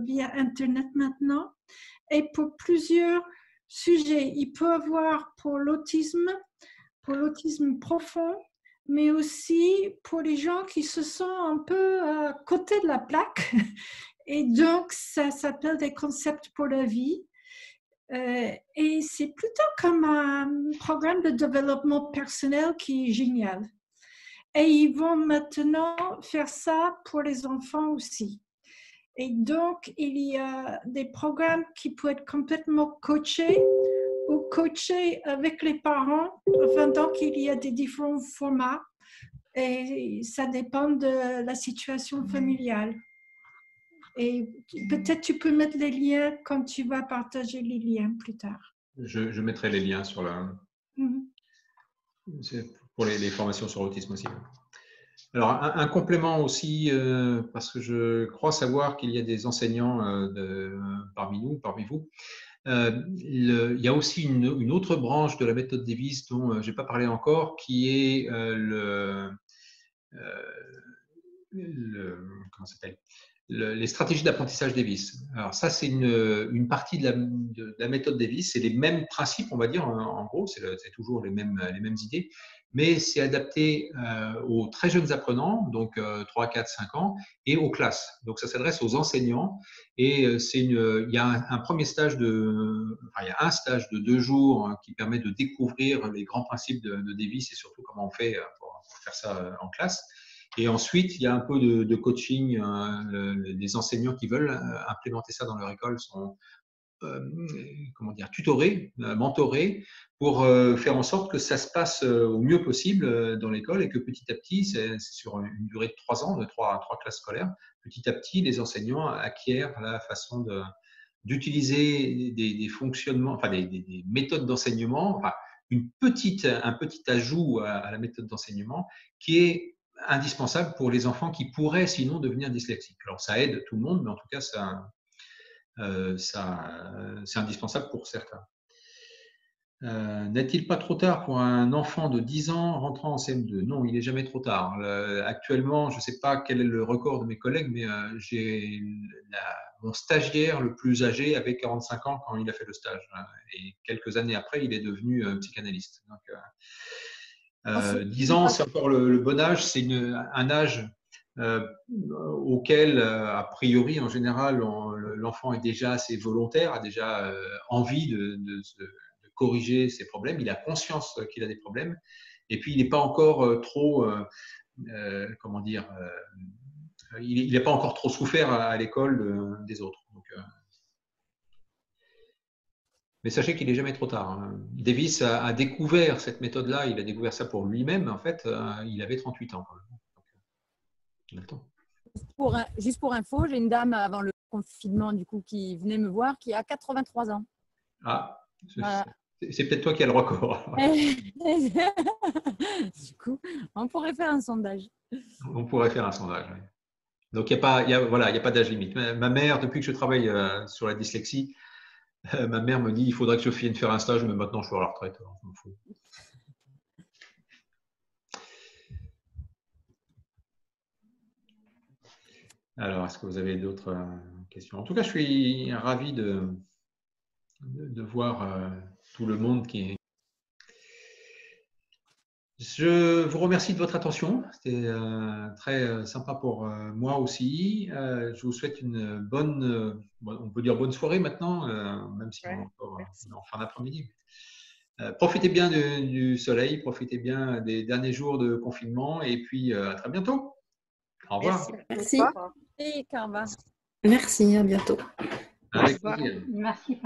via Internet maintenant. Et pour plusieurs sujets, il peut avoir pour l'autisme profond, mais aussi pour les gens qui se sentent un peu à côté de la plaque. Et donc, ça s'appelle des concepts pour la vie. Et c'est plutôt comme un programme de développement personnel qui est génial. Et ils vont maintenant faire ça pour les enfants aussi. Et donc, il y a des programmes qui peuvent être complètement coachés ou coachés avec les parents. Enfin, donc, il y a des différents formats et ça dépend de la situation familiale. Et peut-être tu peux mettre les liens quand tu vas partager les liens plus tard. Je mettrai les liens sur pour les formations sur l'autisme aussi. Alors, un complément aussi, parce que je crois savoir qu'il y a des enseignants parmi vous, Il y a aussi une autre branche de la méthode Davis dont je n'ai pas parlé encore, qui est comment ça s'appelle, les stratégies d'apprentissage Davis. Alors ça, c'est une partie de la méthode Davis. C'est les mêmes principes, on va dire, en gros, c'est toujours les mêmes idées, mais c'est adapté aux très jeunes apprenants, donc 3, 4, 5 ans, et aux classes. Donc ça s'adresse aux enseignants, et il y a un premier stage il y a un stage de 2 jours qui permet de découvrir les grands principes de Davis et surtout comment on fait pour faire ça en classe. Et ensuite, il y a un peu de coaching. Les enseignants qui veulent implémenter ça dans leur école sont tutorés, mentorés, pour faire en sorte que ça se passe au mieux possible dans l'école et que petit à petit, c'est sur une durée de 3 ans, de 3 classes scolaires, petit à petit, les enseignants acquièrent la façon d'utiliser des fonctionnements, enfin des méthodes d'enseignement, enfin, un petit ajout à la méthode d'enseignement qui est indispensable pour les enfants qui pourraient sinon devenir dyslexiques. Alors ça aide tout le monde, mais en tout cas c'est indispensable pour certains. N'est-il pas trop tard pour un enfant de 10 ans rentrant en CM2? Non, il n'est jamais trop tard. Actuellement, je ne sais pas quel est le record de mes collègues, mais j'ai mon stagiaire le plus âgé avait 45 ans quand il a fait le stage. Et quelques années après, il est devenu psychanalyste. Donc, 10 ans, c'est encore le bon âge. C'est un âge auquel, a priori, en général, l'enfant est déjà assez volontaire, a déjà envie de corriger ses problèmes. Il a conscience qu'il a des problèmes. Et puis, il n'est pas encore trop, comment dire, il n'a pas encore trop souffert à l'école des autres. Donc, mais sachez qu'il n'est jamais trop tard. Davis a découvert cette méthode-là, il a découvert ça pour lui-même. En fait, il avait 38 ans. Il a le temps. Juste pour info, j'ai une dame avant le confinement du coup, qui venait me voir qui a 83 ans. Ah, c'est peut-être toi qui as le record. Du coup, on pourrait faire un sondage. On pourrait faire un sondage, oui. Donc, il n'y a pas d'âge limite. Ma mère, depuis que je travaille sur la dyslexie, ma mère me dit il faudrait que je vienne faire un stage, mais maintenant je suis à la retraite. Alors, je m'en fous. Alors, est-ce que vous avez d'autres questions? En tout cas, je suis ravi de voir tout le monde qui est. Je vous remercie de votre attention. C'était très sympa pour moi aussi. Je vous souhaite une bonne, on peut dire bonne soirée maintenant, même si on est encore en fin d'après-midi. Profitez bien du soleil, profitez bien des derniers jours de confinement et puis à très bientôt. Au revoir. Merci. Merci, Carva. Merci, à bientôt. Avec plaisir. Merci.